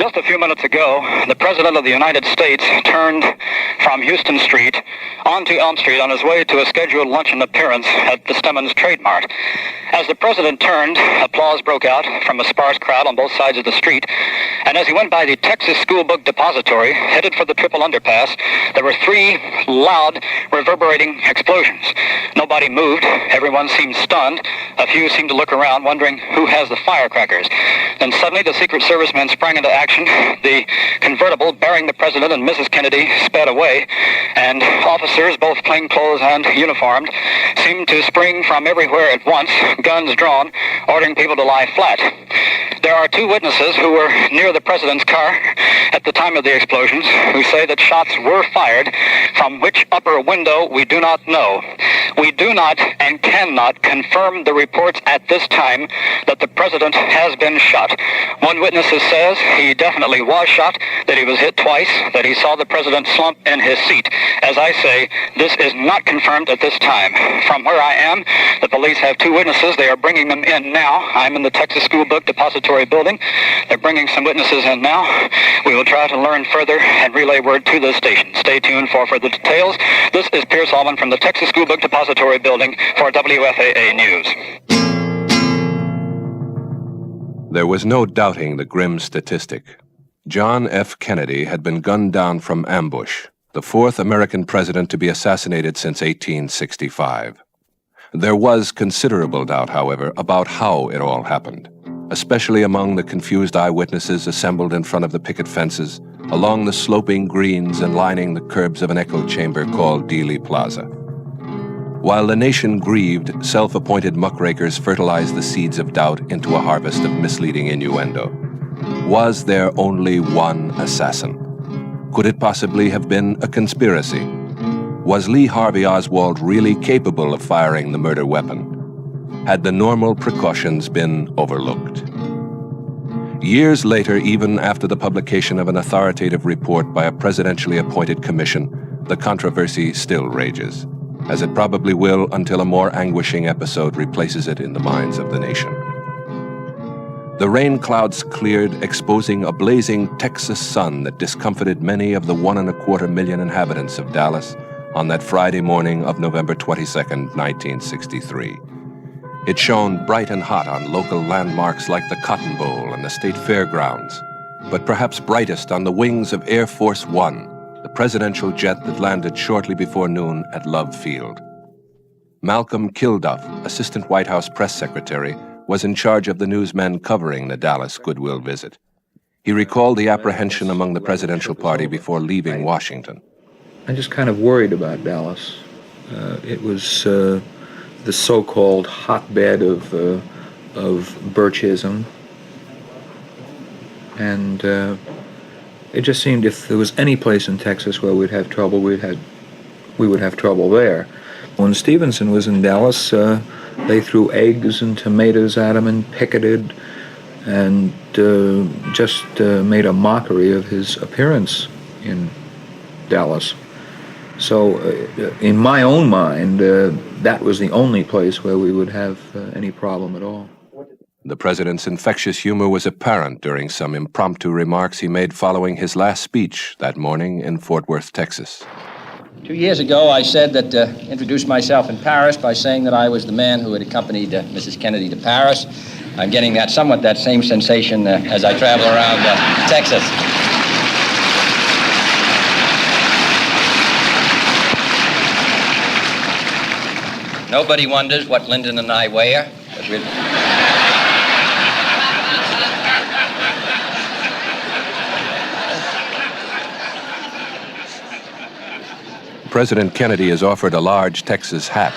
Just a few minutes ago, the President of the United States turned from Houston Street onto Elm Street on his way to a scheduled luncheon appearance at the Stemmons Trade Mart. As the President turned, applause broke out from a sparse crowd on both sides of the street, and as he went by the Texas School Book Depository, headed for the Triple Underpass, there were three loud, reverberating explosions. Nobody moved. Everyone seemed stunned. A few seemed to look around, wondering who has the firecrackers. Then suddenly the Secret Service men sprang into action. The convertible bearing the President and Mrs. Kennedy sped away, and officers, both plainclothes and uniformed, seemed to spring from everywhere at once, guns drawn, ordering people to lie flat. There are two witnesses who were near the President's car at the time of the explosions who say that shots were fired from which upper window we do not know. We do not and cannot confirm the reports at this time that the President has been shot. One witness says he definitely was shot, that he was hit twice, that he saw the President slump in his seat. As I say, this is not confirmed at this time. From where I am, the police have two witnesses. They are bringing them in now. I'm in the Texas School Book Depository building. They're bringing some witnesses in now. We will try to learn further and relay word to the station. Stay tuned for further details. This is Pierce Allman from the Texas School Book Depository building for WFAA News. There was no doubting the grim statistic. John F. Kennedy had been gunned down from ambush, the fourth American president to be assassinated since 1865. There was considerable doubt, however, about how it all happened, especially among the confused eyewitnesses assembled in front of the picket fences, along the sloping greens and lining the curbs of an echo chamber called Dealey Plaza. While the nation grieved, self-appointed muckrakers fertilized the seeds of doubt into a harvest of misleading innuendo. Was there only one assassin? Could it possibly have been a conspiracy? Was Lee Harvey Oswald really capable of firing the murder weapon? Had the normal precautions been overlooked? Years later, even after the publication of an authoritative report by a presidentially appointed commission, the controversy still rages, as it probably will until a more anguishing episode replaces it in the minds of the nation. The rain clouds cleared, exposing a blazing Texas sun that discomfited many of the 1.25 million inhabitants of Dallas on that Friday morning of November 22nd, 1963. It shone bright and hot on local landmarks like the Cotton Bowl and the State Fairgrounds, but perhaps brightest on the wings of Air Force One, the presidential jet that landed shortly before noon at Love Field. Malcolm Kilduff, Assistant White House Press Secretary, was in charge of the newsmen covering the Dallas goodwill visit. He recalled the apprehension among the presidential party before leaving Washington. I just kind of worried about Dallas. It was the so-called hotbed of Birchism, and it just seemed if there was any place in Texas where we'd have trouble, we would have trouble there. When Stevenson was in Dallas, they threw eggs and tomatoes at him and picketed and just made a mockery of his appearance in Dallas. So in my own mind, that was the only place where we would have any problem at all. The president's infectious humor was apparent during some impromptu remarks he made following his last speech that morning in Fort Worth, Texas. 2 years ago, I said that, introduced myself in Paris by saying that I was the man who had accompanied Mrs. Kennedy to Paris. I'm getting somewhat that same sensation as I travel around Texas. Nobody wonders what Lyndon and I wear, but President Kennedy is offered a large Texas hat.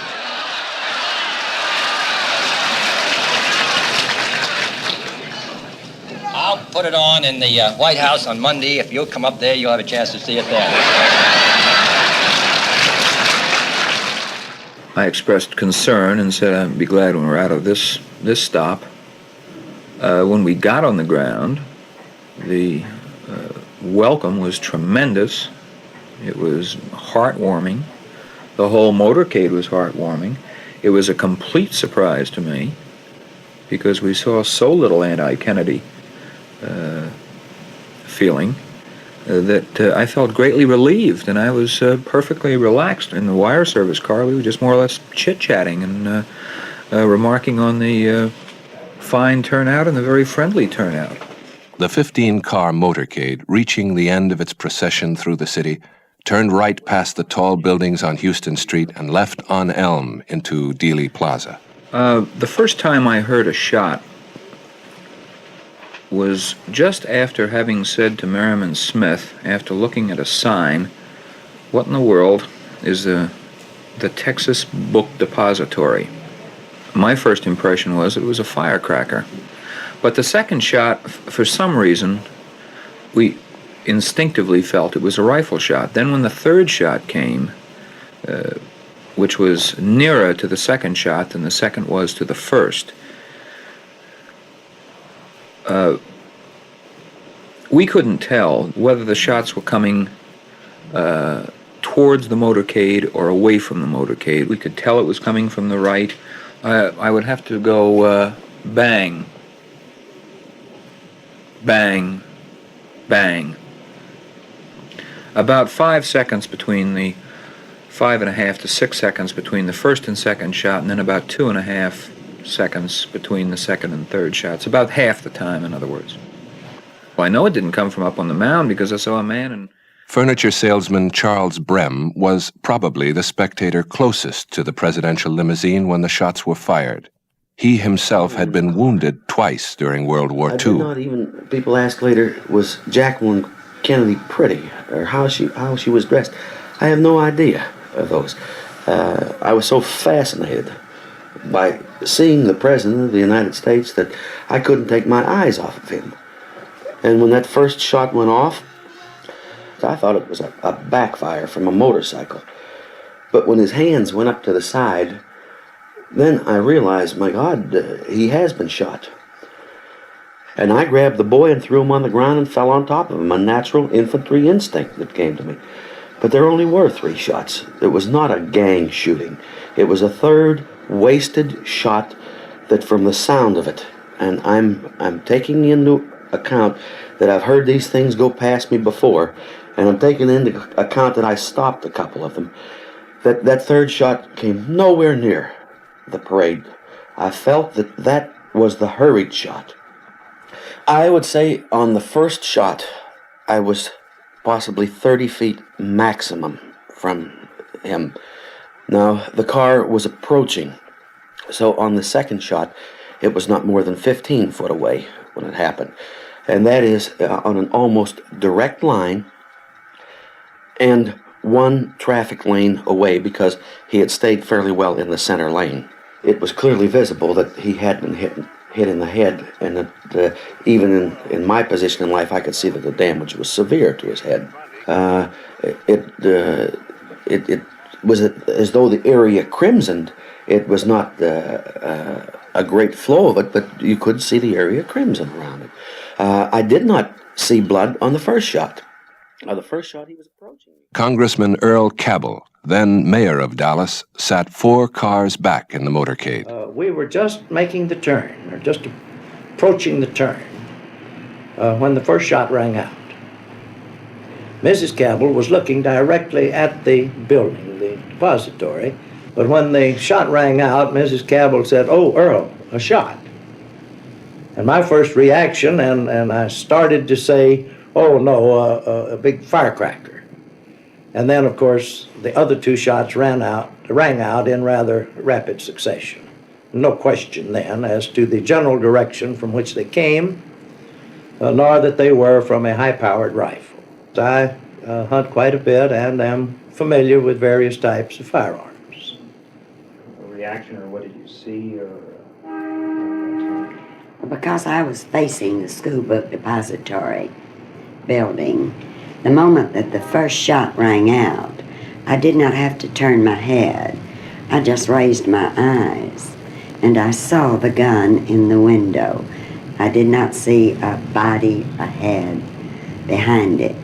I'll put it on in the White House on Monday. If you'll come up there, you'll have a chance to see it there. I expressed concern and said I'd be glad when we're out of this stop. When we got on the ground, the welcome was tremendous. It was heartwarming. The whole motorcade was heartwarming. It was a complete surprise to me because we saw so little anti-Kennedy feeling that I felt greatly relieved, and I was perfectly relaxed. In the wire service car, we were just more or less chit-chatting and remarking on the fine turnout and the very friendly turnout. The 15-car motorcade, reaching the end of its procession through the city, turned right past the tall buildings on Houston Street and left on Elm into Dealey Plaza. The first time I heard a shot was just after having said to Merriman Smith, after looking at a sign, "What in the world is the Texas Book Depository?" My first impression was it was a firecracker. But the second shot, for some reason, we instinctively felt it was a rifle shot. Then when the third shot came, which was nearer to the second shot than the second was to the first, we couldn't tell whether the shots were coming towards the motorcade or away from the motorcade. We could tell it was coming from the right. I would have to go bang, bang, bang. About 5 seconds between the 5.5 to 6 seconds between the first and second shot, and then about 2.5 seconds between the second and third shots. About half the time, in other words. Well, I know it didn't come from up on the mound because I saw a man and... Furniture salesman Charles Brem was probably the spectator closest to the presidential limousine when the shots were fired. He himself had been wounded twice during World War II. I did not even, people ask later, was Jacqueline Kennedy pretty, or how she was dressed. I have no idea of those. I was so fascinated by seeing the President of the United States that I couldn't take my eyes off of him. And when that first shot went off, I thought it was a backfire from a motorcycle. But when his hands went up to the side, then I realized, my God, he has been shot. And I grabbed the boy and threw him on the ground and fell on top of him, a natural infantry instinct that came to me. But there only were 3 shots. It was not a gang shooting. It was a third wasted shot that from the sound of it, and I'm taking into account that I've heard these things go past me before, and I'm taking into account that I stopped a couple of them, that third shot came nowhere near the parade. I felt that was the hurried shot. I would say on the first shot, I was possibly 30 feet maximum from him. Now, the car was approaching, so on the second shot, it was not more than 15 foot away when it happened. And that is on an almost direct line and 1 traffic lane away because he had stayed fairly well in the center lane. It was clearly visible that he had been hit in the head, and that even in my position in life, I could see that the damage was severe to his head. It was as though the area crimsoned. It was not a great flow of it, but you could see the area crimson around it. I did not see blood on the first shot. The first shot, he was approaching me. Congressman Earl Cabell, then mayor of Dallas, sat 4 cars back in the motorcade. We were just making the turn, or just approaching the turn, when the first shot rang out. Mrs. Cabell was looking directly at the building, the depository, but when the shot rang out, Mrs. Cabell said, "Oh, Earl, a shot." And my first reaction, and I started to say, "Oh no, a big firecracker." And then, of course, the other 2 shots rang out in rather rapid succession. No question then as to the general direction from which they came, nor that they were from a high-powered rifle. I hunt quite a bit and am familiar with various types of firearms. A reaction, or what did you see, or? Because I was facing the school book depository building, the moment that the first shot rang out, I did not have to turn my head. I just raised my eyes, and I saw the gun in the window. I did not see a body ahead, behind it.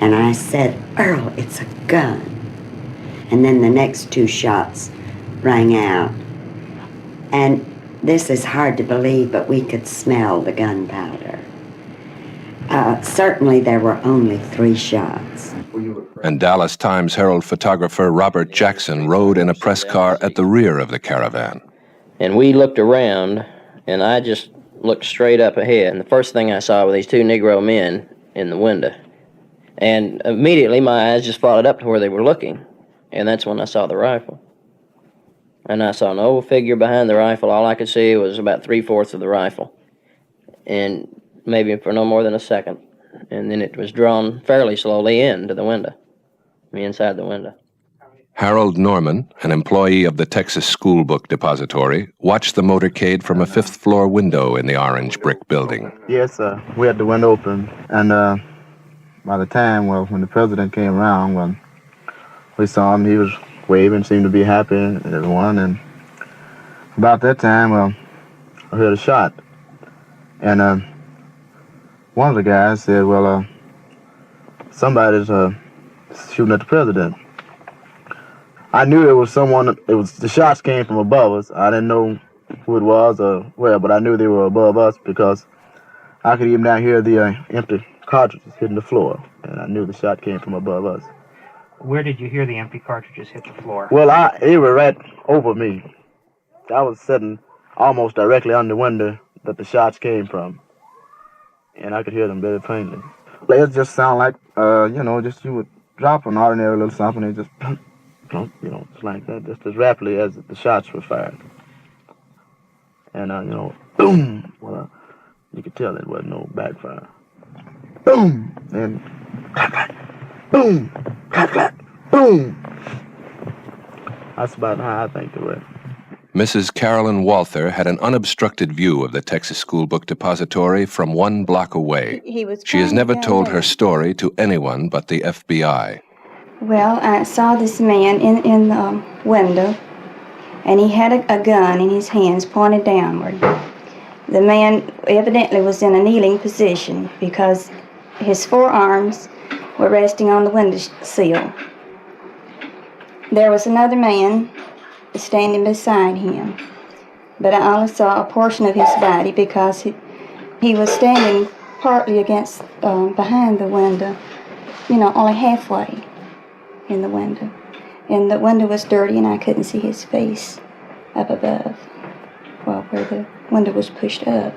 And I said, "Earl, it's a gun." And then the next 2 shots rang out. And this is hard to believe, but we could smell the gunpowder. Certainly there were only 3 shots. And Dallas Times-Herald photographer Robert Jackson rode in a press car at the rear of the caravan. And we looked around, and I just looked straight up ahead, and the first thing I saw were these 2 Negro men in the window. And immediately my eyes just followed up to where they were looking, and that's when I saw the rifle. And I saw an old figure behind the rifle. All I could see was about 3/4 of the rifle, and maybe for no more than a second. And then it was drawn fairly slowly into the window, inside the window. Harold Norman, an employee of the Texas School Book Depository, watched the motorcade from a 5th-floor window in the orange brick building. Yes, we had the window open, and by the time, when the president came around, we saw him, he was waving, seemed to be happy, and everyone, and about that time, I heard a shot, and one of the guys said, well, somebody's shooting at the president. I knew it was someone, the shots came from above us. I didn't know who it was or where, but I knew they were above us because I could even down hear the empty cartridges hitting the floor, and I knew the shot came from above us. Where did you hear the empty cartridges hit the floor? Well, they were right over me. I was sitting almost directly on the window that the shots came from, and I could hear them very plainly. It just sound like, just you would drop an ordinary little something and just, just like that, just as rapidly as the shots were fired. And, boom, you could tell it wasn't no backfire. Boom, and clack, clack, boom, clack, clack, boom. That's about how I think it went. Mrs. Carolyn Walther had an unobstructed view of the Texas School Book Depository from 1 block away. She has never told her story to anyone but the FBI. Well, I saw this man in the window, and he had a gun in his hands pointed downward. The man evidently was in a kneeling position because his forearms were resting on the window sill. There was another man standing beside him, but I only saw a portion of his body because he was standing partly against, behind the window, only halfway in the window. And the window was dirty and I couldn't see his face up above, where the window was pushed up.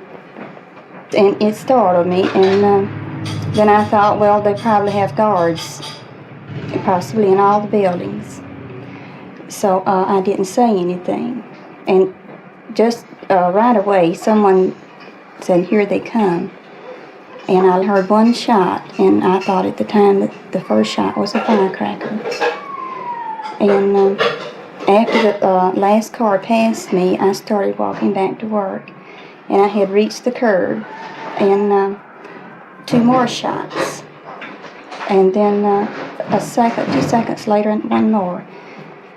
And it startled me, and then I thought, well, they probably have guards, possibly in all the buildings. So I didn't say anything. And just right away, someone said, "Here they come." And I heard 1 shot, and I thought at the time that the first shot was a firecracker. And after the last car passed me, I started walking back to work. And I had reached the curb, and 2 more shots. And then 2 seconds later, 1 more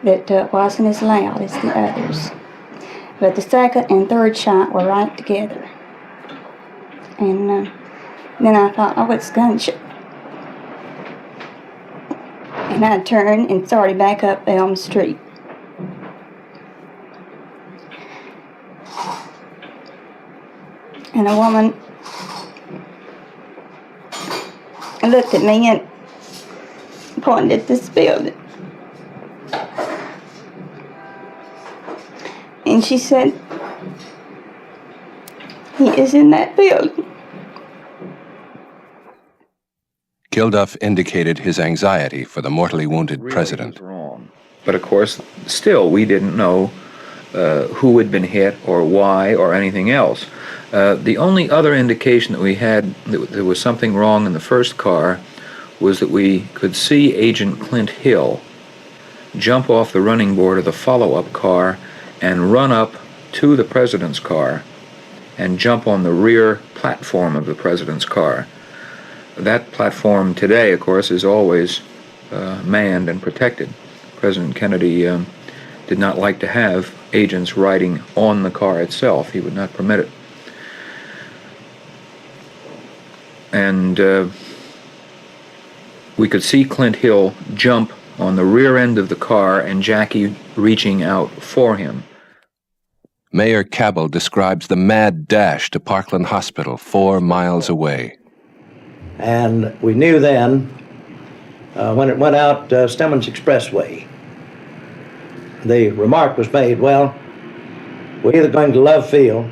that wasn't as loud as the others. But the 2nd and 3rd shot were right together. And then I thought, oh, it's gunshot. And I turned and started back up Elm Street. And a woman looked at me and pointed at this building. And she said, "He is in that building." Kilduff indicated his anxiety for the mortally wounded president. But of course, still, we didn't know who had been hit or why or anything else. The only other indication that we had that there was something wrong in the first car was that we could see Agent Clint Hill jump off the running board of the follow-up car and run up to the president's car and jump on the rear platform of the president's car. That platform today, of course, is always manned and protected. President Kennedy did not like to have agents riding on the car itself. He would not permit it. And we could see Clint Hill jump on the rear end of the car and Jackie reaching out for him. Mayor Cabell describes the mad dash to Parkland Hospital 4 miles away. And we knew then, when it went out Stemmons Expressway, the remark was made, well, we're either going to Love Field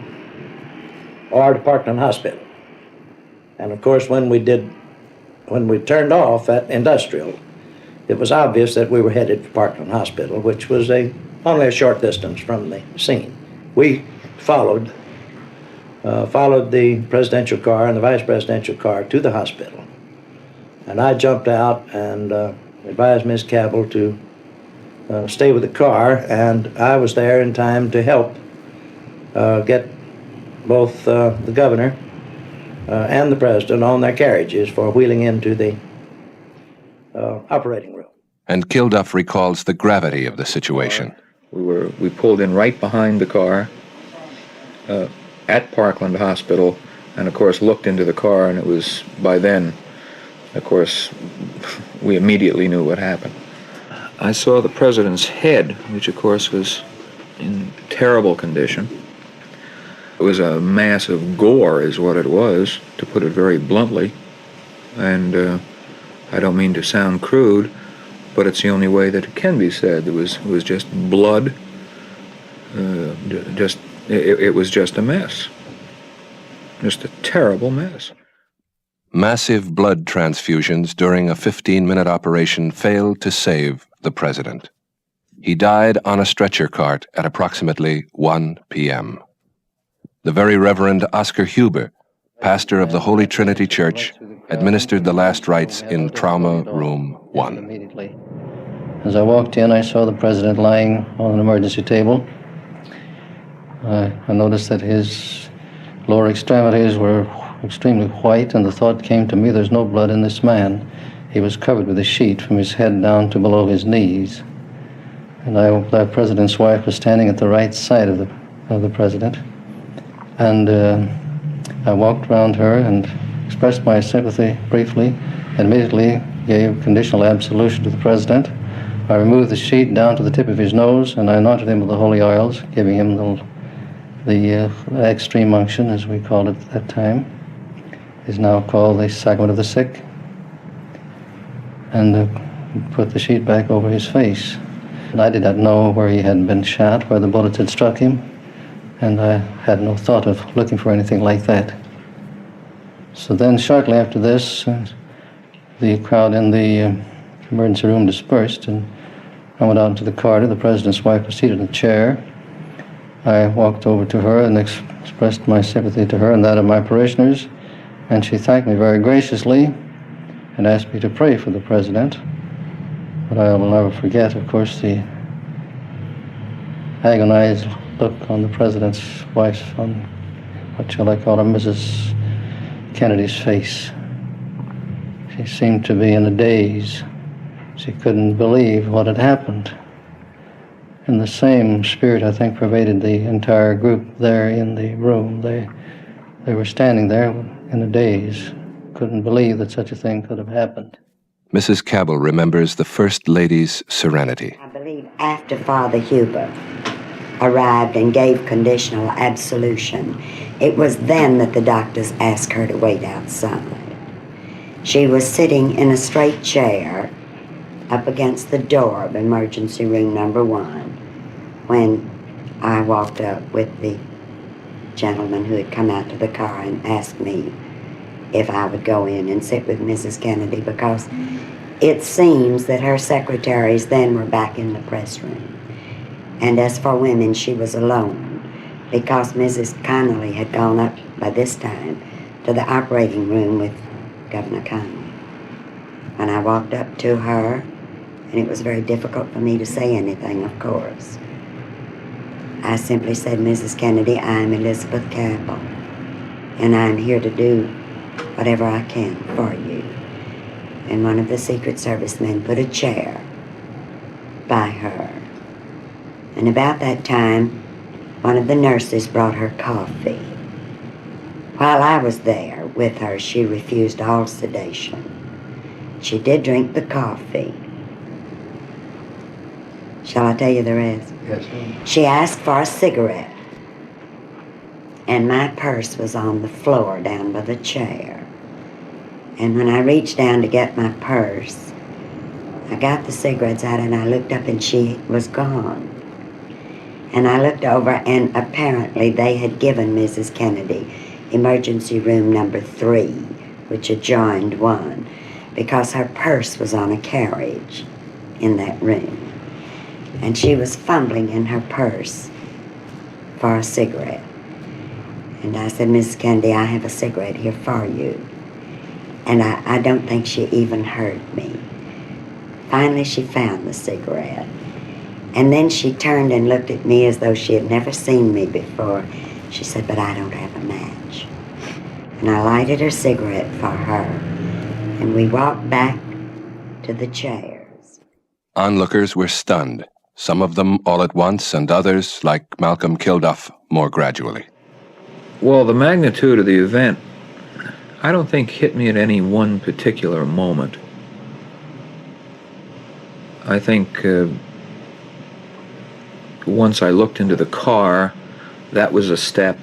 or to Parkland Hospital. And of course, when we turned off at Industrial, it was obvious that we were headed for Parkland Hospital, which was only a short distance from the scene. We followed the presidential car and the vice presidential car to the hospital. And I jumped out and advised Ms. Cabell to stay with the car, and I was there in time to help get both the governor and the president on their carriages for wheeling into the operating room. And Kilduff recalls the gravity of the situation. We pulled in right behind the car at Parkland Hospital, and of course looked into the car, and it was by then, of course, we immediately knew what happened. I saw the president's head, which of course was in terrible condition. It was a mass of gore is what it was, to put it very bluntly. And I don't mean to sound crude, but it's the only way that it can be said. It was just blood. It was just a mess. Just a terrible mess. Massive blood transfusions during a 15-minute operation failed to save the president. He died on a stretcher cart at approximately 1 p.m. The Very Reverend Oscar Huber, pastor of the Holy Trinity Church, administered the last rites in Trauma Room 1. Immediately. As I walked in, I saw the president lying on an emergency table. I noticed that his lower extremities were extremely white, and the thought came to me, there's no blood in this man. He was covered with a sheet from his head down to below his knees. And the president's wife was standing at the right side of the president. And I walked around her and expressed my sympathy briefly, and immediately gave conditional absolution to the president. I removed the sheet down to the tip of his nose, and I anointed him with the holy oils, giving him the extreme unction, as we called it at that time. Is now called the sacrament of the sick. And put the sheet back over his face. And I did not know where he had been shot, where the bullets had struck him, and I had no thought of looking for anything like that. So then, shortly after this, the crowd in the emergency room dispersed, and I went out into the corridor. The president's wife was seated in a chair. I walked over to her and expressed my sympathy to her and that of my parishioners, and she thanked me very graciously and asked me to pray for the president. But I will never forget, of course, the agonized look on the president's wife's, on what shall I call her, Mrs. Kennedy's face. She seemed to be in a daze. She couldn't believe what had happened. And the same spirit, I think, pervaded the entire group there in the room. They were standing there in a daze, couldn't believe that such a thing could have happened. Mrs. Cabell remembers the First Lady's serenity. I believe after Father Huber arrived and gave conditional absolution, it was then that the doctors asked her to wait outside. She was sitting in a straight chair up against the door of emergency room number 1 when I walked up with the gentleman who had come out to the car and asked me if I would go in and sit with Mrs. Kennedy, because it seems that her secretaries then were back in the press room. And as for women, she was alone, because Mrs. Connolly had gone up by this time to the operating room with Governor Connolly. And I walked up to her, and it was very difficult for me to say anything, of course. I simply said, Mrs. Kennedy, I'm Elizabeth Cabell, and I'm here to do whatever I can for you. And one of the Secret Service men put a chair by her. And about that time, one of the nurses brought her coffee. While I was there with her, she refused all sedation. She did drink the coffee. Shall I tell you the rest? Yes. She asked for a cigarette, and my purse was on the floor down by the chair. And when I reached down to get my purse, I got the cigarettes out and I looked up and she was gone. And I looked over and apparently they had given Mrs. Kennedy emergency room number 3, which adjoined 1, because her purse was on a carriage in that room. And she was fumbling in her purse for a cigarette. And I said, Mrs. Kennedy, I have a cigarette here for you. And I don't think she even heard me. Finally, she found the cigarette. And then she turned and looked at me as though she had never seen me before. She said, but I don't have a match. And I lighted her cigarette for her. And we walked back to the chairs. Onlookers were stunned, some of them all at once, and others, like Malcolm Kilduff, more gradually. Well, the magnitude of the event, I don't think hit me at any one particular moment. I think once I looked into the car, that was a step.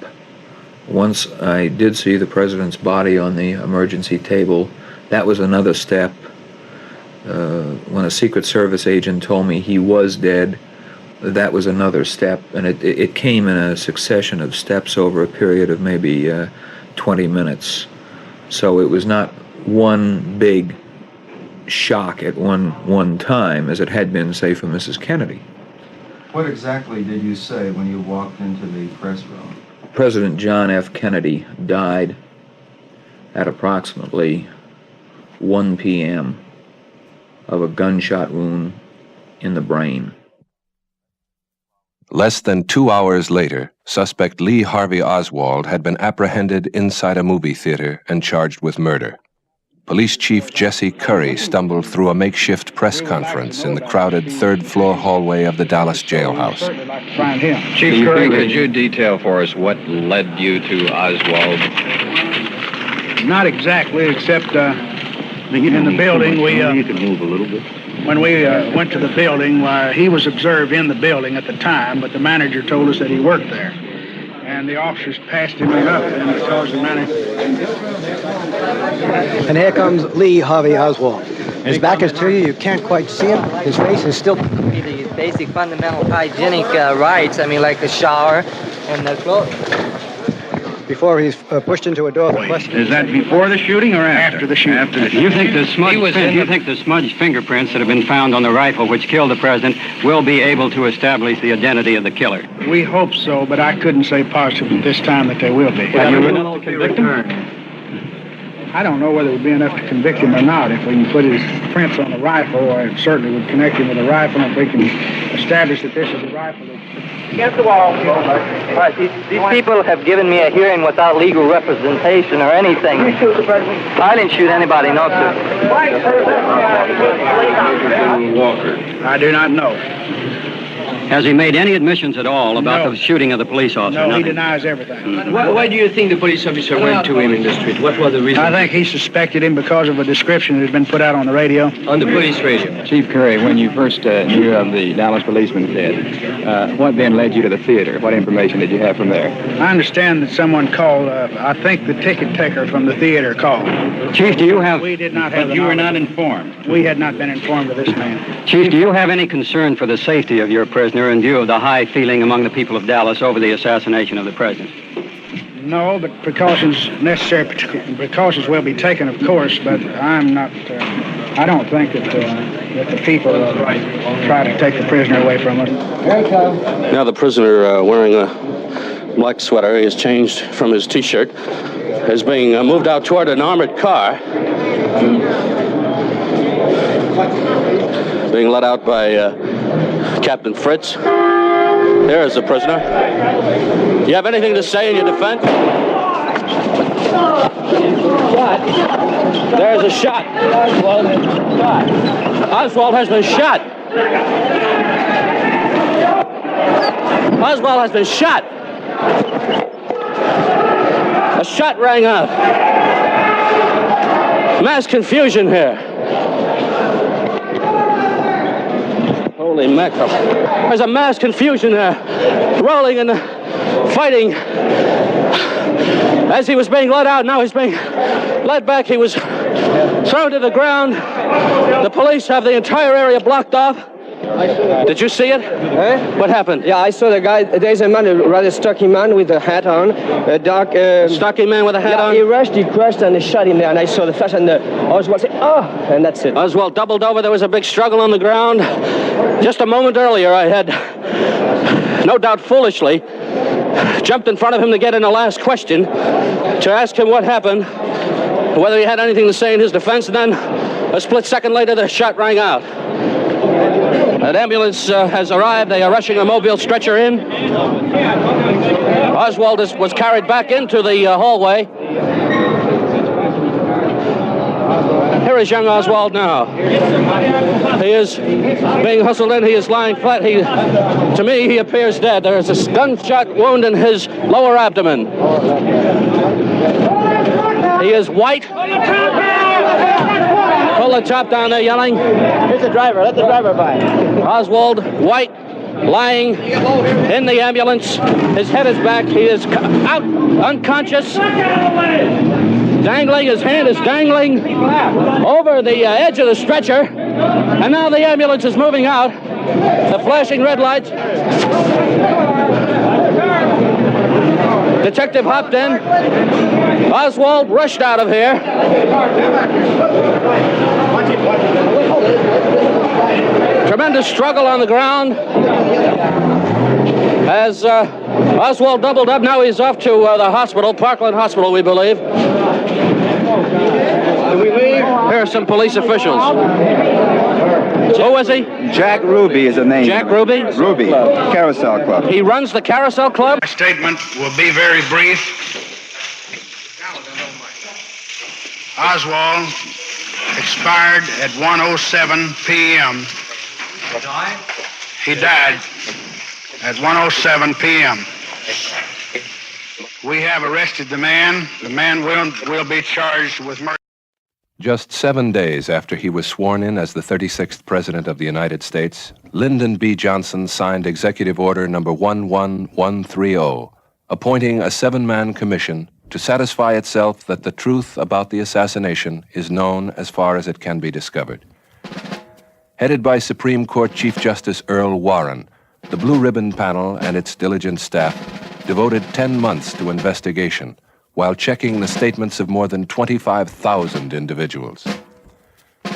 Once I did see the president's body on the emergency table, that was another step. When a Secret Service agent told me he was dead, that was another step, and it came in a succession of steps over a period of maybe 20 minutes. So it was not one big shock at one time, as it had been, say, for Mrs. Kennedy. What exactly did you say when you walked into the press room? President John F. Kennedy died at approximately 1 p.m. of a gunshot wound in the brain. Less than 2 hours later, suspect Lee Harvey Oswald had been apprehended inside a movie theater and charged with murder. Police Chief Jesse Curry stumbled through a makeshift press conference in the crowded third-floor hallway of the Dallas jailhouse. Chief Curry, could you detail for us what led you to Oswald? Not exactly, except in the building, you could move a little bit. When we went to the building, he was observed in the building at the time, but the manager told us that he worked there. And the officers passed him up, and because the manager... And here comes Lee Harvey Oswald. His back is to you. You can't quite see him. His face is still... The basic fundamental hygienic rights, I mean, like the shower and the clothes. Before he's pushed into a door, the question is that before the shooting or after the shooting? After the shooting. You think the smudged fingerprints that have been found on the rifle which killed the president will be able to establish the identity of the killer? We hope so, but I couldn't say positive at this time that they will be. Have you been able to convict him? I don't know whether it would be enough to convict him or not. If we can put his prints on the rifle, or it certainly would connect him with the rifle. If we can establish that this is a rifle. Against the wall. All right, these people have given me a hearing without legal representation or anything. You shoot the president? I didn't shoot anybody, no, sir. Walker. I do not know. Has he made any admissions at all about the shooting of the police officer? No, Nothing. he denies everything. Why do you think the police officer went to him in the street? What was the reason? I think he suspected him because of a description that had been put out on the radio. On the police radio. Chief Curry, when you first knew of the Dallas policeman dead, what then led you to the theater? What information did you have from there? I understand that someone called, I think the ticket taker from the theater called. Chief, do you have... We did not have... But you were not informed. We had not been informed of this man. Chief, do you have any concern for the safety of your prisoner in view of the high feeling among the people of Dallas over the assassination of the president? No, but necessary precautions will be taken, of course, but I'm not, I don't think that the people try to take the prisoner away from us. Now the prisoner wearing a black sweater, he has changed from his T-shirt, is being moved out toward an armored car, being led out by Captain Fritz. There is the prisoner. Do you have anything to say in your defense? There's a shot. Oswald has been shot. Oswald has been shot. A shot rang out. Mass confusion here. Holy mackerel. There's a mass confusion there. Rolling and fighting. As he was being let out, now he's being led back. He was thrown to the ground. The police have the entire area blocked off. Did you see it? What happened? Yeah, I saw the guy. There's a man, a rather stocky man with a hat on, a dark... stocky man with a hat on? He crashed, and they shot him there, and I saw the flash, and Oswald said, "Oh!" And that's it. Oswald doubled over. There was a big struggle on the ground. Just a moment earlier, I had, no doubt foolishly, jumped in front of him to get in a last question, to ask him what happened, whether he had anything to say in his defense, and then a split second later, the shot rang out. An ambulance has arrived. They are rushing a mobile stretcher in. Oswald was carried back into the hallway. Here is young Oswald now. He is being hustled in. He is lying flat. To me, he appears dead. There is a gunshot wound in his lower abdomen. He is white. Pull the top down there, yelling. Here's the driver. Let the driver by. Oswald, white, lying in the ambulance. His head is back. He is out, unconscious. Dangling. His hand is dangling over the edge of the stretcher. And now the ambulance is moving out. The flashing red lights. Detective hopped in. Oswald rushed out of here. Tremendous struggle on the ground. As Oswald doubled up, now he's off to the hospital, Parkland Hospital, we believe. Do we leave? Here are some police officials. Who was he? Jack Ruby is the name. Jack Ruby? Ruby, Carousel Club. He runs the Carousel Club? My statement will be very brief. Oswald expired at 1:07 p.m. He died at 1:07 p.m. We have arrested the man. The man will be charged with murder. Just 7 days after he was sworn in as the 36th President of the United States, Lyndon B. Johnson signed Executive Order number 11130, appointing a 7-man commission to satisfy itself that the truth about the assassination is known as far as it can be discovered. Headed by Supreme Court Chief Justice Earl Warren, the Blue Ribbon Panel and its diligent staff devoted 10 months to investigation, while checking the statements of more than 25,000 individuals.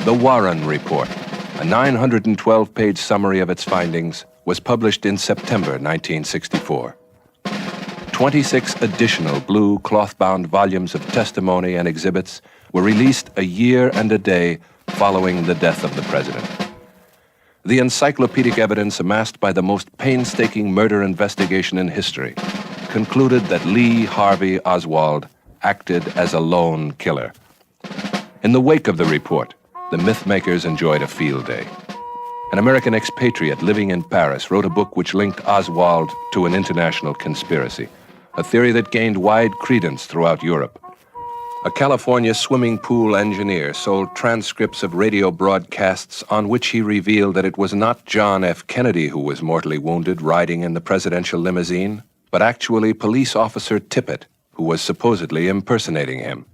The Warren Report, a 912-page summary of its findings, was published in September 1964. 26 additional blue cloth-bound volumes of testimony and exhibits were released a year and a day following the death of the president. The encyclopedic evidence amassed by the most painstaking murder investigation in history concluded that Lee Harvey Oswald acted as a lone killer. In the wake of the report, the myth-makers enjoyed a field day. An American expatriate living in Paris wrote a book which linked Oswald to an international conspiracy, a theory that gained wide credence throughout Europe. A California swimming pool engineer sold transcripts of radio broadcasts on which he revealed that it was not John F. Kennedy who was mortally wounded riding in the presidential limousine, but actually police officer Tippit, who was supposedly impersonating him.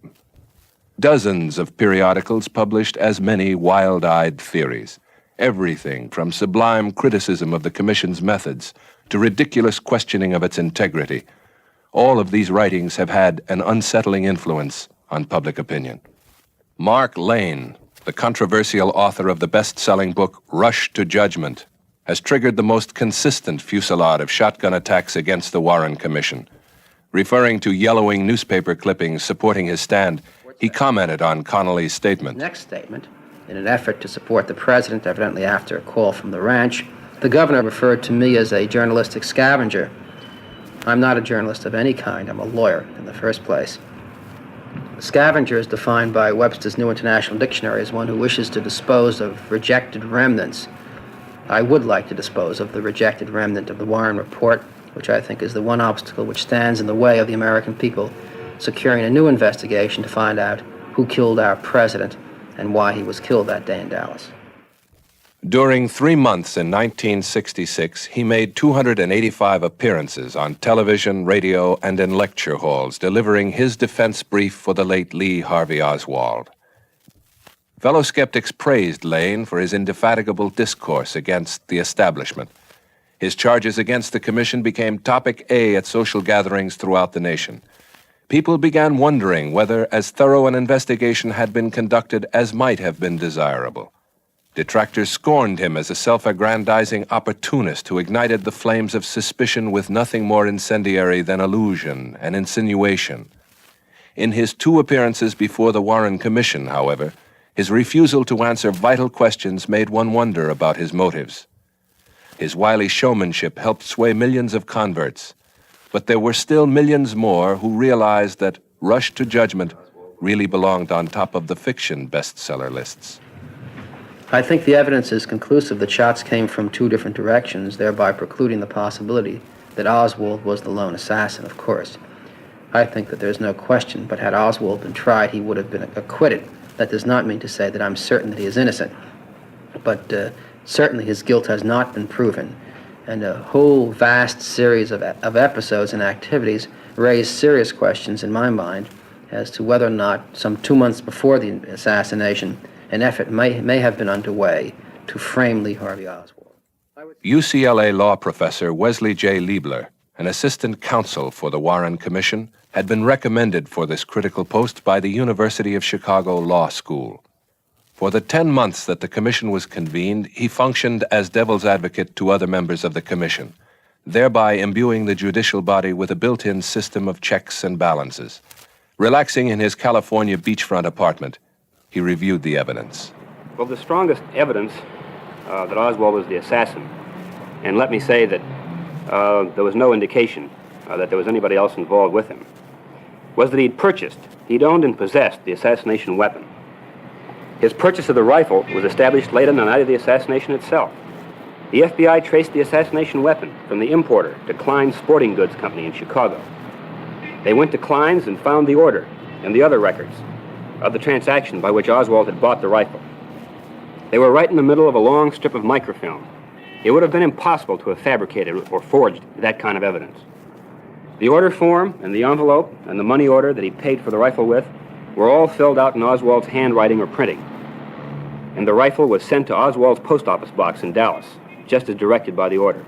Dozens of periodicals published as many wild-eyed theories, everything from sublime criticism of the Commission's methods to ridiculous questioning of its integrity. All of these writings have had an unsettling influence on public opinion. Mark Lane, the controversial author of the best-selling book Rush to Judgment, has triggered the most consistent fusillade of shotgun attacks against the Warren Commission. Referring to yellowing newspaper clippings supporting his stand, he commented on Connolly's statement. Next statement, in an effort to support the president, evidently after a call from the ranch, the governor referred to me as a journalistic scavenger. I'm not a journalist of any kind. I'm a lawyer in the first place. Scavenger is defined by Webster's New International Dictionary as one who wishes to dispose of rejected remnants. I would like to dispose of the rejected remnant of the Warren Report, which I think is the one obstacle which stands in the way of the American people securing a new investigation to find out who killed our president and why he was killed that day in Dallas. During 3 months in 1966, he made 285 appearances on television, radio, and in lecture halls, delivering his defense brief for the late Lee Harvey Oswald. Fellow skeptics praised Lane for his indefatigable discourse against the establishment. His charges against the commission became topic A at social gatherings throughout the nation. People began wondering whether as thorough an investigation had been conducted as might have been desirable. Detractors scorned him as a self-aggrandizing opportunist who ignited the flames of suspicion with nothing more incendiary than allusion and insinuation. In his 2 appearances before the Warren Commission, however, his refusal to answer vital questions made one wonder about his motives. His wily showmanship helped sway millions of converts, but there were still millions more who realized that Rush to Judgment really belonged on top of the fiction bestseller lists. I think the evidence is conclusive that shots came from 2 different directions, thereby precluding the possibility that Oswald was the lone assassin, of course. I think that there's no question, but had Oswald been tried, he would have been acquitted. That does not mean to say that I'm certain that he is innocent, but certainly his guilt has not been proven, and a whole vast series of episodes and activities raise serious questions in my mind as to whether or not, some 2 months before the assassination, an effort may have been underway to frame Lee Harvey Oswald. UCLA law professor Wesley J. Liebler, an assistant counsel for the Warren Commission, had been recommended for this critical post by the University of Chicago Law School. For the 10 months that the commission was convened, he functioned as devil's advocate to other members of the commission, thereby imbuing the judicial body with a built-in system of checks and balances. Relaxing in his California beachfront apartment, he reviewed the evidence. Well, the strongest evidence that Oswald was the assassin, and let me say that there was no indication that there was anybody else involved with him, was that he'd owned and possessed the assassination weapon. His purchase of the rifle was established late on the night of the assassination itself. The FBI traced the assassination weapon from the importer to Klein's Sporting Goods Company in Chicago. They went to Klein's and found the order and the other records of the transaction by which Oswald had bought the rifle. They were right in the middle of a long strip of microfilm. It would have been impossible to have fabricated or forged that kind of evidence. The order form and the envelope and the money order that he paid for the rifle with were all filled out in Oswald's handwriting or printing. And the rifle was sent to Oswald's post office box in Dallas, just as directed by the order.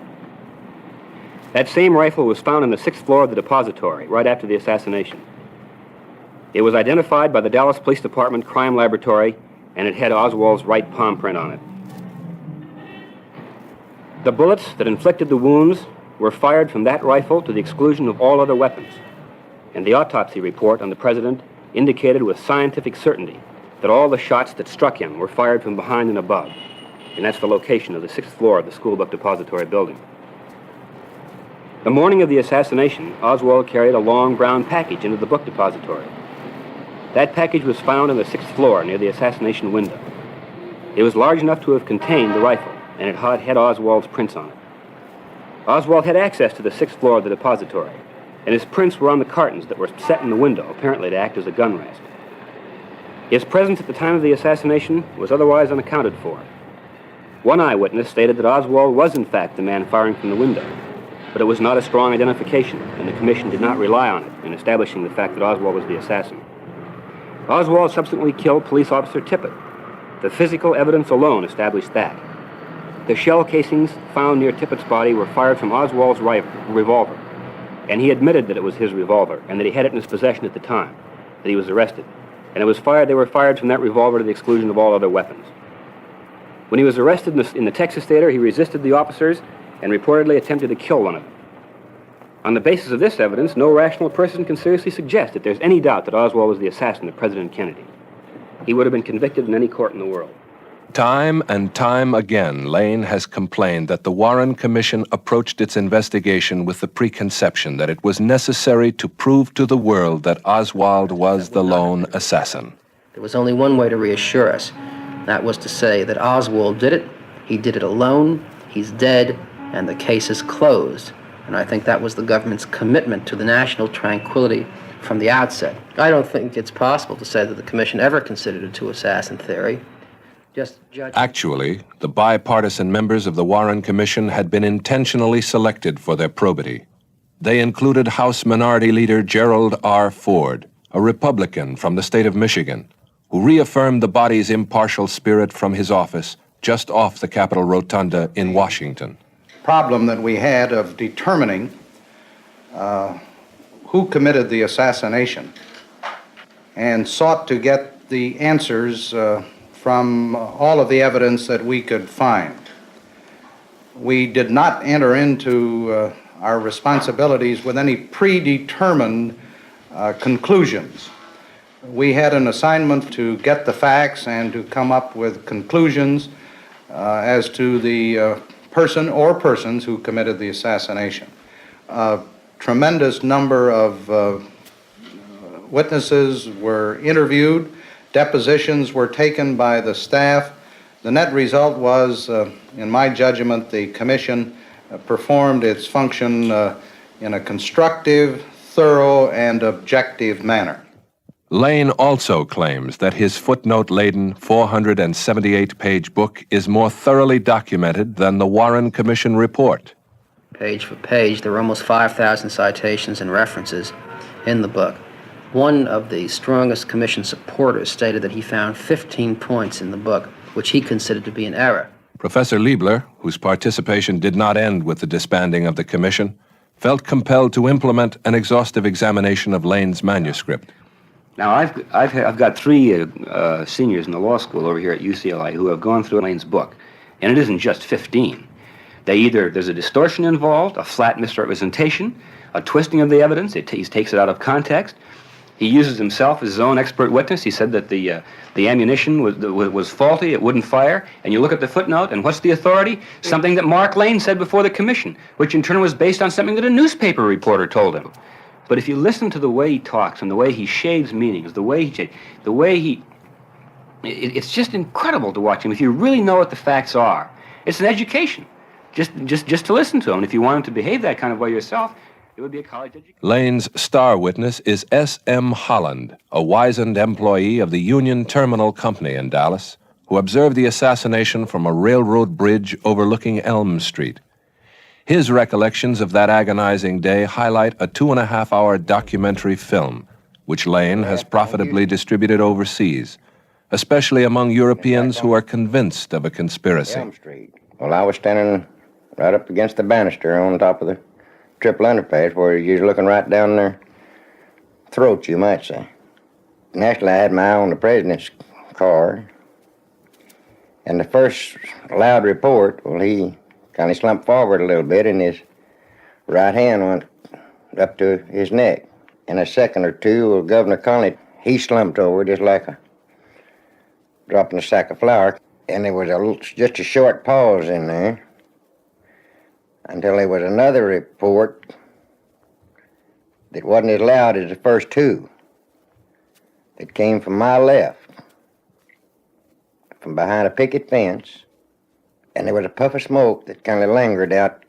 That same rifle was found on the 6th floor of the depository right after the assassination. It was identified by the Dallas Police Department Crime Laboratory, and it had Oswald's right palm print on it. The bullets that inflicted the wounds were fired from that rifle to the exclusion of all other weapons, and the autopsy report on the president indicated with scientific certainty that all the shots that struck him were fired from behind and above, and that's the location of the 6th floor of the school book depository building. The morning of the assassination, Oswald carried a long brown package into the book depository. That package was found on the 6th floor near the assassination window. It was large enough to have contained the rifle, and it had Oswald's prints on it. Oswald had access to the 6th floor of the depository, and his prints were on the cartons that were set in the window, apparently to act as a gun rest. His presence at the time of the assassination was otherwise unaccounted for. One eyewitness stated that Oswald was in fact the man firing from the window, but it was not a strong identification, and the commission did not rely on it in establishing the fact that Oswald was the assassin. Oswald subsequently killed police officer Tippett. The physical evidence alone established that. The shell casings found near Tippett's body were fired from Oswald's revolver, and he admitted that it was his revolver and that he had it in his possession at the time that he was arrested. And they were fired from that revolver to the exclusion of all other weapons. When he was arrested in the Texas theater, he resisted the officers and reportedly attempted to kill one of them. On the basis of this evidence, no rational person can seriously suggest that there's any doubt that Oswald was the assassin of President Kennedy. He would have been convicted in any court in the world. Time and time again, Lane has complained that the Warren Commission approached its investigation with the preconception that it was necessary to prove to the world that Oswald was the lone assassin. There was only one way to reassure us. That was to say that Oswald did it, he did it alone, he's dead, and the case is closed. And I think that was the government's commitment to the national tranquility from the outset. I don't think it's possible to say that the commission ever considered a two-assassin theory. Actually, the bipartisan members of the Warren Commission had been intentionally selected for their probity. They included House Minority Leader Gerald R. Ford, a Republican from the state of Michigan, who reaffirmed the body's impartial spirit from his office just off the Capitol Rotunda in Washington. Problem that we had of determining who committed the assassination and sought to get the answers from all of the evidence that we could find. We did not enter into our responsibilities with any predetermined conclusions. We had an assignment to get the facts and to come up with conclusions as to the person or persons who committed the assassination. A tremendous number of witnesses were interviewed, depositions were taken by the staff. The net result was, in my judgment, the commission performed its function in a constructive, thorough, and objective manner. Lane also claims that his footnote-laden 478-page book is more thoroughly documented than the Warren Commission report. Page for page, there were almost 5,000 citations and references in the book. One of the strongest commission supporters stated that he found 15 points in the book which he considered to be an error. Professor Liebler, whose participation did not end with the disbanding of the commission, felt compelled to implement an exhaustive examination of Lane's manuscript. Now, I've got three seniors in the law school over here at UCLA who have gone through Lane's book, and it isn't just 15. There's a distortion involved, a flat misrepresentation, a twisting of the evidence. He takes it out of context. He uses himself as his own expert witness. He said that the ammunition was faulty, it wouldn't fire. And you look at the footnote, and what's the authority? Something that Mark Lane said before the commission, which in turn was based on something that a newspaper reporter told him. But if you listen to the way he talks and the way he shades meanings, it's just incredible to watch him. If you really know what the facts are, it's an education. Just to listen to him. And if you want him to behave that kind of way yourself, it would be a college education. Lane's star witness is S.M. Holland, a wizened employee of the Union Terminal Company in Dallas, who observed the assassination from a railroad bridge overlooking Elm Street. His recollections of that agonizing day highlight a 2.5-hour documentary film, which Lane has profitably distributed overseas, especially among Europeans who are convinced of a conspiracy. Elm Street. Well, I was standing right up against the banister on top of the triple underpass where you're looking right down their throat, you might say. Naturally, I had my eye on the president's car, and the first loud report, well, he kind of slumped forward a little bit, and his right hand went up to his neck. In a second or two, well, Governor Connolly, he slumped over just like a dropping a sack of flour, and there was just a short pause in there until there was another report that wasn't as loud as the first two. It came from my left, from behind a picket fence, and there was a puff of smoke that kind of lingered out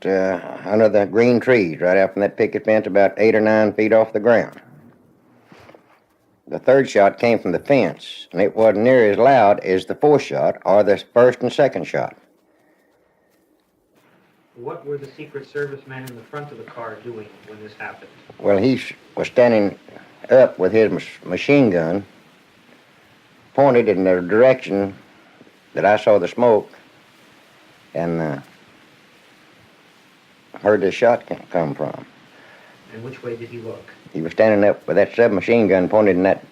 under the green trees right out from that picket fence about 8 or 9 feet off the ground. The third shot came from the fence, and it wasn't near as loud as the fourth shot or the first and second shot. What were the Secret Service men in the front of the car doing when this happened? Well, he was standing up with his machine gun pointed in the direction that I saw the smoke and heard the shot come from. And which way did he look? He was standing up with that submachine gun pointed in that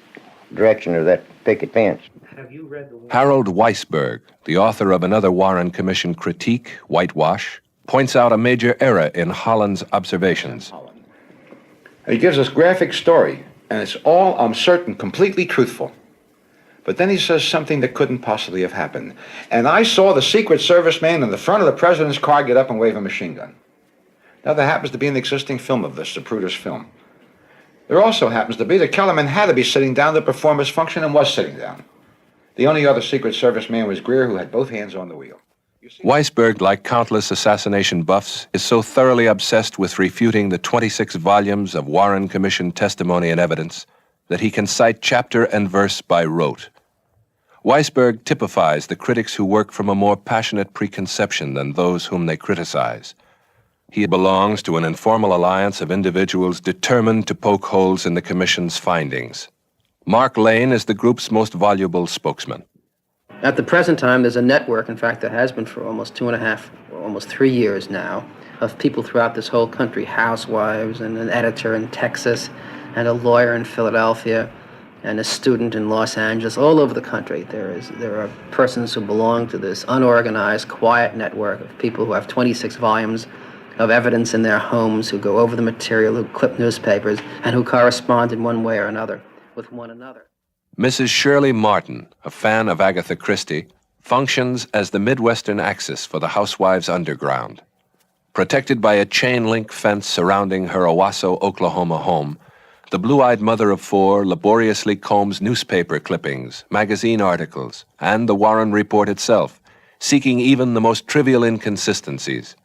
direction of that picket fence. Have you read the... Harold Weisberg, the author of another Warren Commission critique, Whitewash, points out a major error in Holland's observations. He gives us graphic story, and it's all, I'm certain, completely truthful. But then he says something that couldn't possibly have happened. And I saw the Secret Service man in the front of the president's car get up and wave a machine gun. Now, there happens to be an existing film of this, Zapruder's film. There also happens to be that Kellerman had to be sitting down to perform his function and was sitting down. The only other Secret Service man was Greer, who had both hands on the wheel. Weisberg, like countless assassination buffs, is so thoroughly obsessed with refuting the 26 volumes of Warren Commission testimony and evidence that he can cite chapter and verse by rote. Weisberg typifies the critics who work from a more passionate preconception than those whom they criticize. He belongs to an informal alliance of individuals determined to poke holes in the Commission's findings. Mark Lane is the group's most voluble spokesman. At the present time, there's a network, in fact, there has been for almost 2.5, or almost 3 years now, of people throughout this whole country, housewives and an editor in Texas and a lawyer in Philadelphia and a student in Los Angeles, all over the country. There are persons who belong to this unorganized, quiet network of people who have 26 volumes of evidence in their homes, who go over the material, who clip newspapers, and who correspond in one way or another with one another. Mrs. Shirley Martin, a fan of Agatha Christie, functions as the Midwestern axis for the Housewives' Underground. Protected by a chain-link fence surrounding her Owasso, Oklahoma home, the blue-eyed mother of four laboriously combs newspaper clippings, magazine articles, and the Warren Report itself, seeking even the most trivial inconsistencies.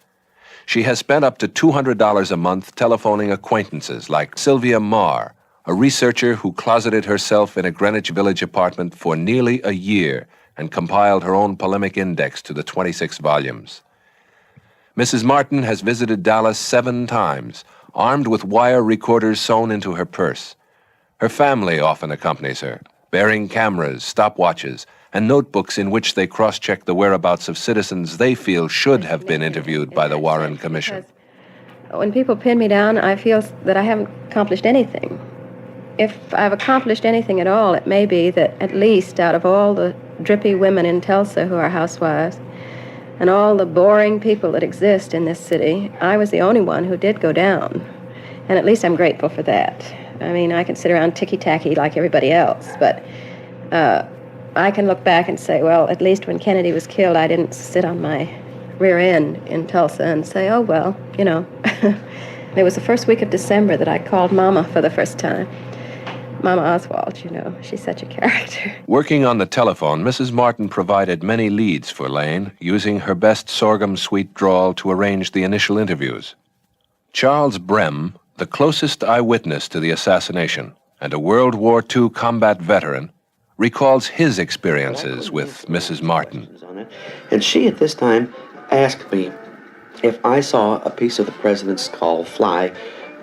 She has spent up to $200 a month telephoning acquaintances like Sylvia Marr, a researcher who closeted herself in a Greenwich Village apartment for nearly a year and compiled her own polemic index to the 26 volumes. Mrs. Martin has visited Dallas 7 times, armed with wire recorders sewn into her purse. Her family often accompanies her, bearing cameras, stopwatches, and notebooks in which they cross-check the whereabouts of citizens they feel should have been interviewed by the Warren Commission. When people pin me down, I feel that I haven't accomplished anything. If I've accomplished anything at all, it may be that at least out of all the drippy women in Tulsa who are housewives and all the boring people that exist in this city, I was the only one who did go down. And at least I'm grateful for that. I mean, I can sit around ticky-tacky like everybody else, but I can look back and say, well, at least when Kennedy was killed, I didn't sit on my rear end in Tulsa and say, oh, well, you know. It was the first week of December that I called Mama for the first time. Mama Oswald, you know, she's such a character. Working on the telephone, Mrs. Martin provided many leads for Lane, using her best sorghum sweet drawl to arrange the initial interviews. Charles Brem, the closest eyewitness to the assassination and a World War II combat veteran, recalls his experiences with Mrs. Martin. And she at this time asked me if I saw a piece of the president's skull fly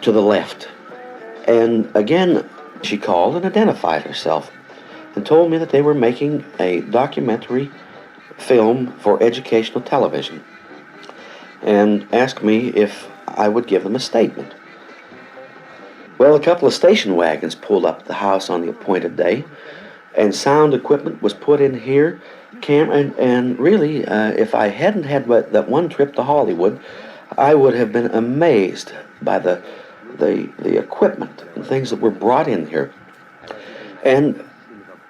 to the left. And again, she called and identified herself and told me that they were making a documentary film for educational television and asked me if I would give them a statement. Well, a couple of station wagons pulled up at the house on the appointed day, and sound equipment was put in here, and really, if I hadn't had that one trip to Hollywood, I would have been amazed by the equipment and things that were brought in here. And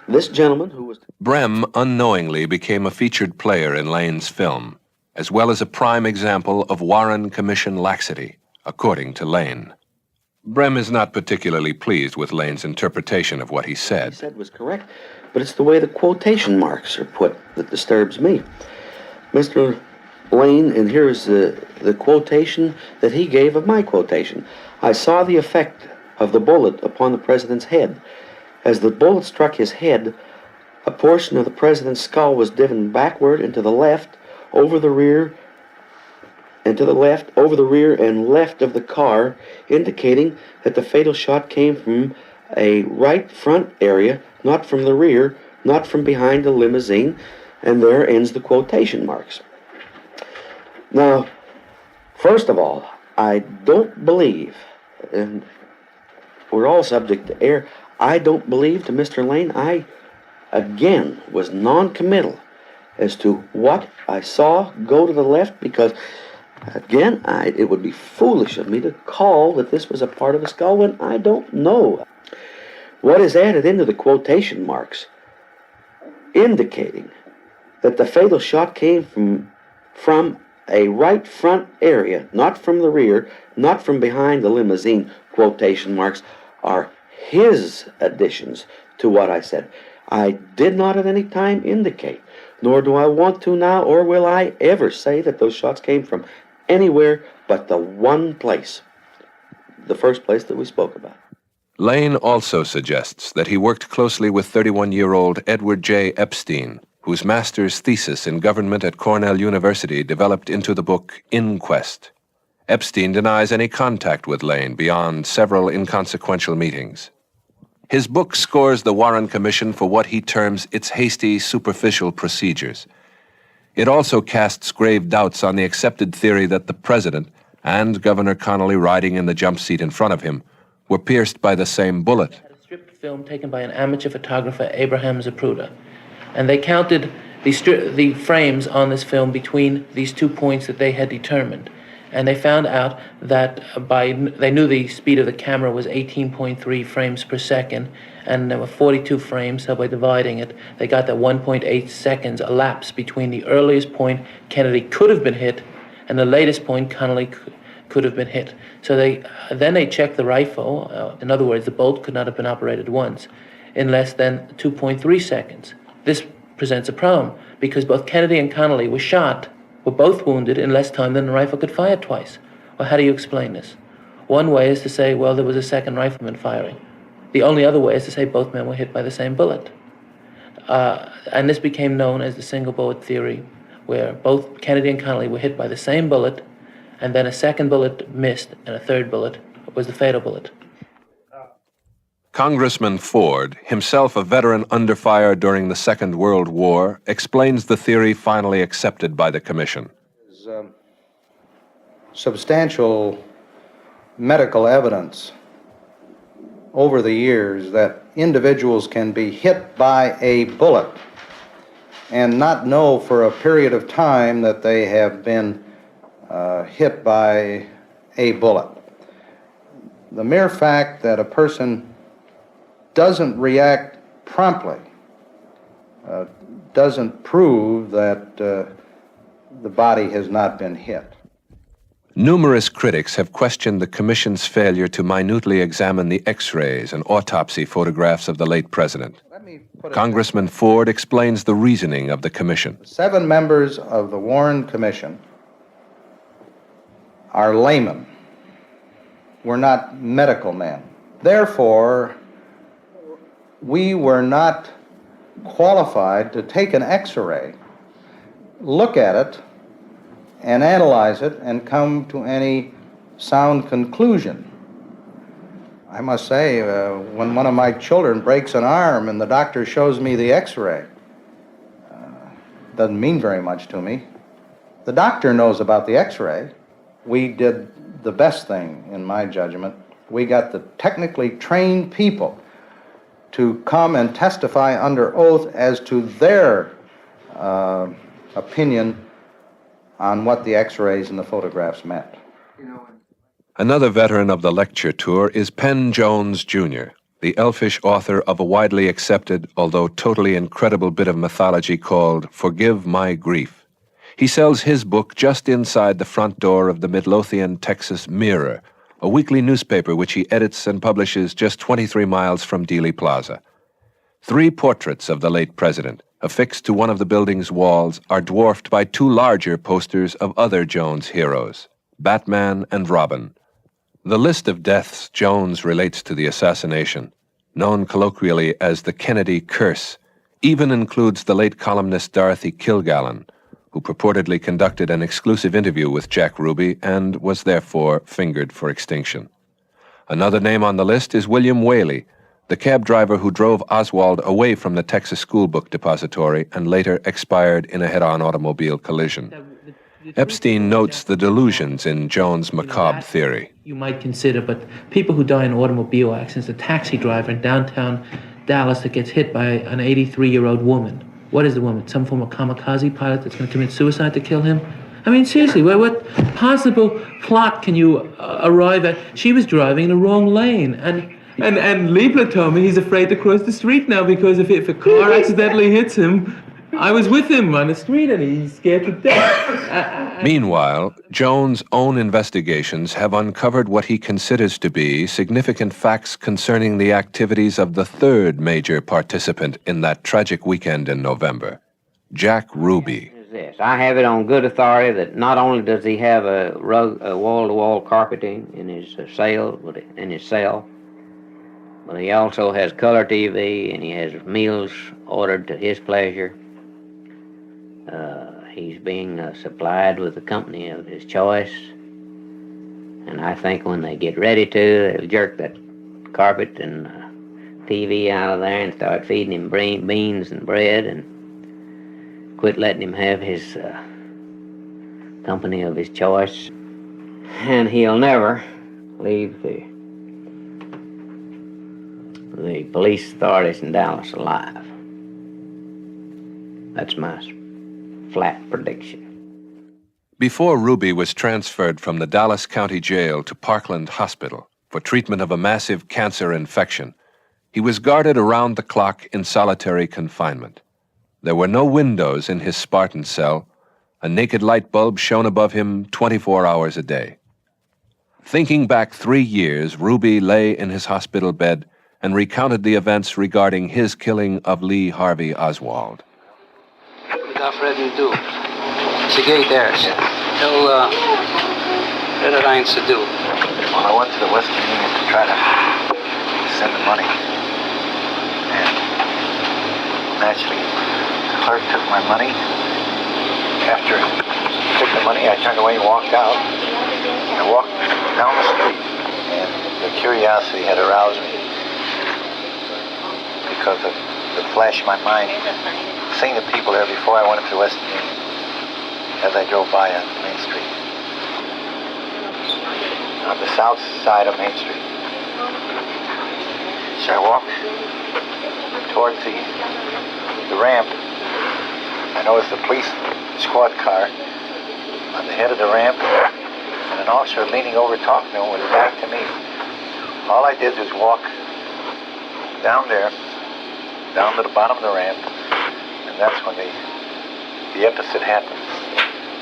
this gentleman who was... Brem unknowingly became a featured player in Lane's film, as well as a prime example of Warren Commission laxity, according to Lane. Brem is not particularly pleased with Lane's interpretation of what he said. He said was correct, but it's the way the quotation marks are put that disturbs me. Mr. Lane, and here's the quotation that he gave of my quotation. I saw the effect of the bullet upon the president's head. As the bullet struck his head, a portion of the president's skull was driven backward and to the left, over the rear, and to the left, over the rear and left of the car, indicating that the fatal shot came from a right front area, not from the rear, not from behind the limousine, and there ends the quotation marks. Now, first of all, I don't believe, and we're all subject to error, I don't believe to Mr. Lane. I, again, was non-committal as to what I saw go to the left, because, again, it would be foolish of me to call that this was a part of the skull when I don't know. What is added into the quotation marks, indicating that the fatal shot came from a right front area, not from the rear, not from behind the limousine, quotation marks, are his additions to what I said. I did not at any time indicate, nor do I want to now, or will I ever say that those shots came from anywhere but the one place, the first place that we spoke about. Lane also suggests that he worked closely with 31-year-old Edward J. Epstein, whose master's thesis in government at Cornell University developed into the book Inquest. Epstein denies any contact with Lane beyond several inconsequential meetings. His book scores the Warren Commission for what he terms its hasty, superficial procedures. It also casts grave doubts on the accepted theory that the president and Governor Connolly riding in the jump seat in front of him were pierced by the same bullet. A stripped film taken by an amateur photographer, Abraham Zapruder, and they counted the frames on this film between these 2 points that they had determined. And they found out that they knew the speed of the camera was 18.3 frames per second, and there were 42 frames, so by dividing it, they got that 1.8 seconds elapsed between the earliest point Kennedy could have been hit and the latest point Connolly could have been hit. So then they checked the rifle. In other words, the bolt could not have been operated once in less than 2.3 seconds. This presents a problem because both Kennedy and Connolly were both wounded in less time than the rifle could fire twice. Well, how do you explain this? One way is to say, well, there was a second rifleman firing. The only other way is to say both men were hit by the same bullet. And this became known as the single bullet theory, where both Kennedy and Connolly were hit by the same bullet, and then a second bullet missed, and a third bullet was the fatal bullet. Congressman Ford, himself a veteran under fire during the Second World War, explains the theory finally accepted by the Commission. There's substantial medical evidence over the years that individuals can be hit by a bullet and not know for a period of time that they have been hit by a bullet. The mere fact that a person doesn't react promptly doesn't prove that the body has not been hit. Numerous critics have questioned the Commission's failure to minutely examine the X-rays and autopsy photographs of the late president. Congressman Ford explains the reasoning of the Commission. 7 members of the Warren Commission are laymen. We're not medical men. Therefore, we were not qualified to take an X-ray, look at it, and analyze it and come to any sound conclusion. I must say, when one of my children breaks an arm and the doctor shows me the X-ray, doesn't mean very much to me. The doctor knows about the X-ray. We did the best thing, in my judgment. We got the technically trained people to come and testify under oath as to their opinion on what the X-rays and the photographs meant. Another veteran of the lecture tour is Penn Jones, Jr., the elfish author of a widely accepted, although totally incredible bit of mythology called Forgive My Grief. He sells his book just inside the front door of the Midlothian, Texas Mirror, a weekly newspaper which he edits and publishes just 23 miles from Dealey Plaza. 3 portraits of the late president, affixed to one of the building's walls, are dwarfed by 2 larger posters of other Jones heroes, Batman and Robin. The list of deaths Jones relates to the assassination, known colloquially as the Kennedy Curse, even includes the late columnist Dorothy Kilgallen, who purportedly conducted an exclusive interview with Jack Ruby and was therefore fingered for extinction. Another name on the list is William Whaley, the cab driver who drove Oswald away from the Texas School Book Depository and later expired in a head-on automobile collision. Epstein notes the delusions in Jones' macabre theory. You might consider, but people who die in automobile accidents, a taxi driver in downtown Dallas that gets hit by an 83-year-old woman. What is the woman? Some form of kamikaze pilot that's going to commit suicide to kill him? I mean, seriously, what possible plot can you arrive at? She was driving in the wrong lane, and Liebler told me he's afraid to cross the street now because if a car accidentally hits him, I was with him on the street and he's scared to death. Meanwhile, Jones' own investigations have uncovered what he considers to be significant facts concerning the activities of the 3rd major participant in that tragic weekend in November, Jack Ruby. This. I have it on good authority that not only does he have a wall-to-wall carpeting in his cell, but he also has color TV and he has meals ordered to his pleasure. He's being supplied with a company of his choice, and I think when they get ready to, they'll jerk that carpet and TV out of there and start feeding him beans and bread and quit letting him have his company of his choice. And he'll never leave the police authorities in Dallas alive. That's my flat prediction. Before Ruby was transferred from the Dallas County Jail to Parkland Hospital for treatment of a massive cancer infection, he was guarded around the clock in solitary confinement. There were no windows in his Spartan cell. A naked light bulb shone above him 24 hours a day. Thinking back 3 years, Ruby lay in his hospital bed and recounted the events regarding his killing of Lee Harvey Oswald. Without further ado, it's a gate there. Tell Red Alliance to do. Well, I went to the Western Union to try to send the money. And naturally, the clerk took my money. After he took the money, I turned away and walked out. I walked down the street, and the curiosity had aroused me because of the flash in my mind, seeing the people there before I went into the Western Union as I drove by on Main Street. On the south side of Main Street. So I walked towards the ramp. I noticed the police squad car on the head of the ramp and an officer leaning over talking to him with his back to me. All I did was walk down there, down to the bottom of the ramp, and that's when the episode happened.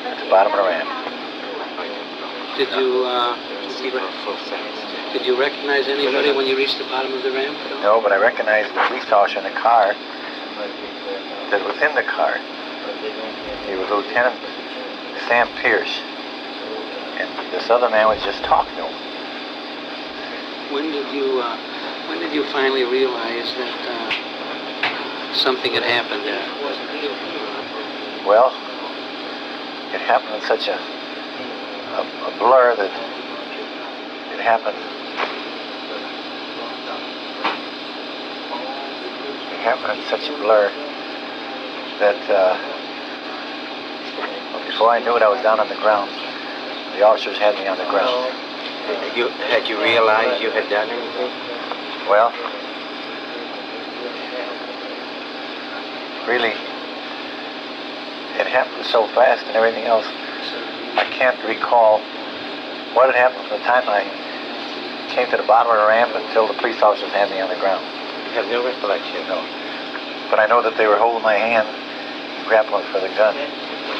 At the bottom of the ramp. Did you recognize anybody when you reached the bottom of the ramp? No, but I recognized the police officer in the car that was in the car. He was Lieutenant Sam Pierce, and this other man was just talking to him. When did you finally realize that something had happened there? Well, it happened in such a blur that it happened. It happened in such a blur that before I knew it, I was down on the ground. The officers had me on the ground. Had you realized you had done anything? Well, really, it happened so fast and everything else. I can't recall what had happened from the time I came to the bottom of the ramp until the police officers had me on the ground. You have no recollection? No. But I know that they were holding my hand, grappling for the gun.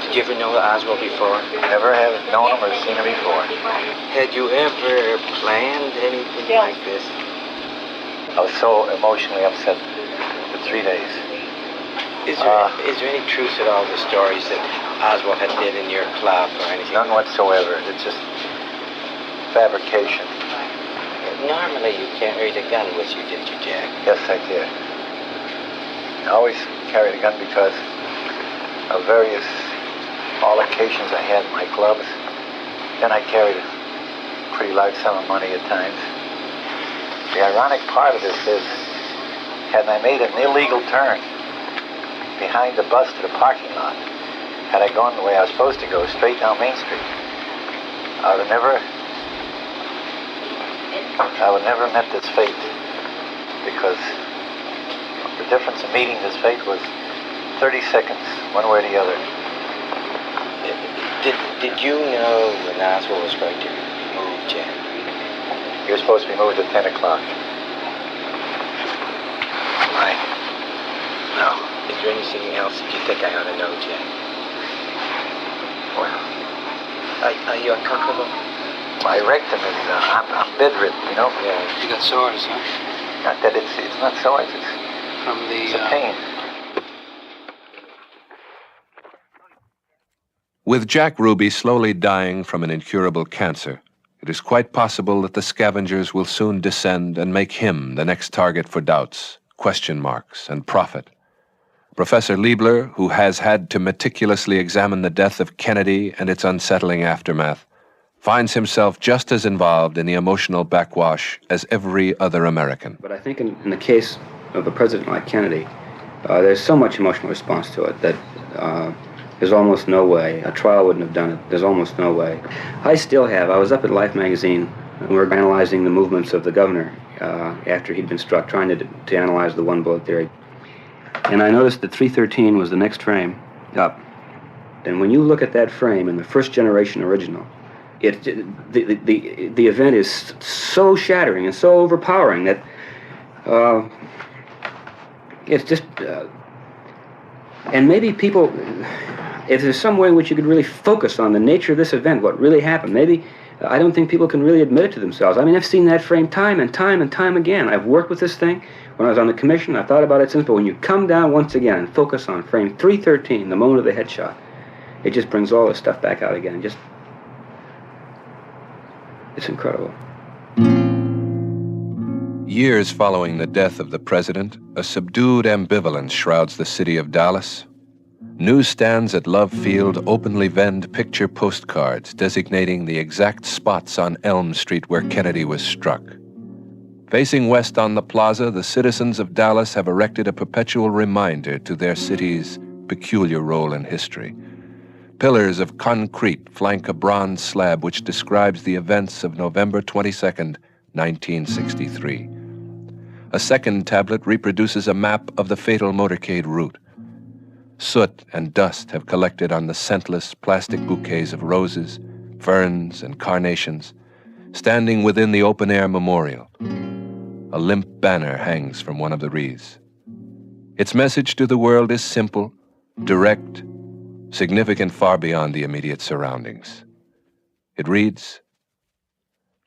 Did you ever know Oswald before? Never have known him or seen him before. Had you ever planned anything like this? I was so emotionally upset for 3 days. Is there any truth at all to the stories that Oswald had did in your club or anything? None whatsoever. It's just fabrication. Normally you carried a gun with you, didn't you, Jack? Yes, I did. I always carried a gun because of various altercations I had in my clubs. Then I carried a pretty large sum of money at times. The ironic part of this is, had I made an illegal turn behind the bus to the parking lot, had I gone the way I was supposed to go, straight down Main Street, I would never met this fate, because the difference in meeting this fate was 30 seconds, one way or the other. Did you know when Oswald was going to move, Jack? He was supposed to be moved at 10 o'clock. Right. No. Is there anything else that you think I ought to know, Jack? Well, are you uncomfortable? My rectum is, I'm bedridden, you know? Yeah. You got sores, huh? Not that it's not sores, it's from it's a pain. With Jack Ruby slowly dying from an incurable cancer, it is quite possible that the scavengers will soon descend and make him the next target for doubts, question marks, and profit. Professor Liebler, who has had to meticulously examine the death of Kennedy and its unsettling aftermath, finds himself just as involved in the emotional backwash as every other American. But I think in the case of a president like Kennedy, there's so much emotional response to it that there's almost no way. A trial wouldn't have done it. There's almost no way. I still have. I was up at Life magazine, and we were analyzing the movements of the governor after he'd been struck, trying to analyze the one-bullet theory. And I noticed that 313 was the next frame up. And when you look at that frame in the first generation original, the event is so shattering and so overpowering that it's just... and maybe people... If there's some way in which you could really focus on the nature of this event, what really happened, maybe I don't think people can really admit it to themselves. I mean, I've seen that frame time and time and time again. I've worked with this thing when I was on the commission. I've thought about it since, but when you come down once again and focus on frame 313, the moment of the headshot, it just brings all this stuff back out again. It's incredible. Years following the death of the president, a subdued ambivalence shrouds the city of Dallas. Newsstands at Love Field openly vend picture postcards designating the exact spots on Elm Street where Kennedy was struck. Facing west on the plaza, the citizens of Dallas have erected a perpetual reminder to their city's peculiar role in history. Pillars of concrete flank a bronze slab which describes the events of November 22nd, 1963. A second tablet reproduces a map of the fatal motorcade route. Soot and dust have collected on the scentless plastic bouquets of roses, ferns, and carnations, standing within the open-air memorial. A limp banner hangs from one of the wreaths. Its message to the world is simple, direct, significant far beyond the immediate surroundings. It reads,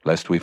"Lest we